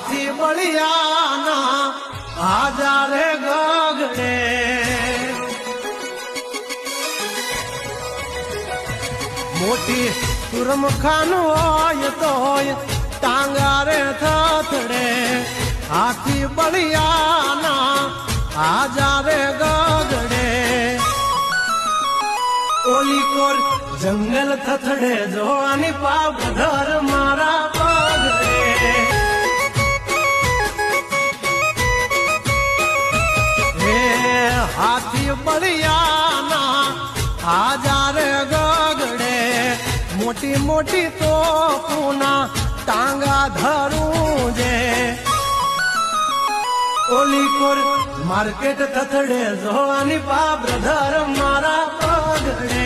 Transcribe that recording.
હાથી બળિયાના હાજારે ગગડે મોટી સુરમખાન હોય તોય ટાંગારે થથડે હાથી બળિયાના હાજારે ગગડે ઓલી કોર જંગલ થથડે જોવાની પાવધર મારા પગડે હે હાથી બળિયાના હાજારે ગગડે મોટી મોટી તોપુના ટાંગા ધરું જે ઓલી કોર માર્કેટ થથડે જોવાની પાવધર મારા પગડે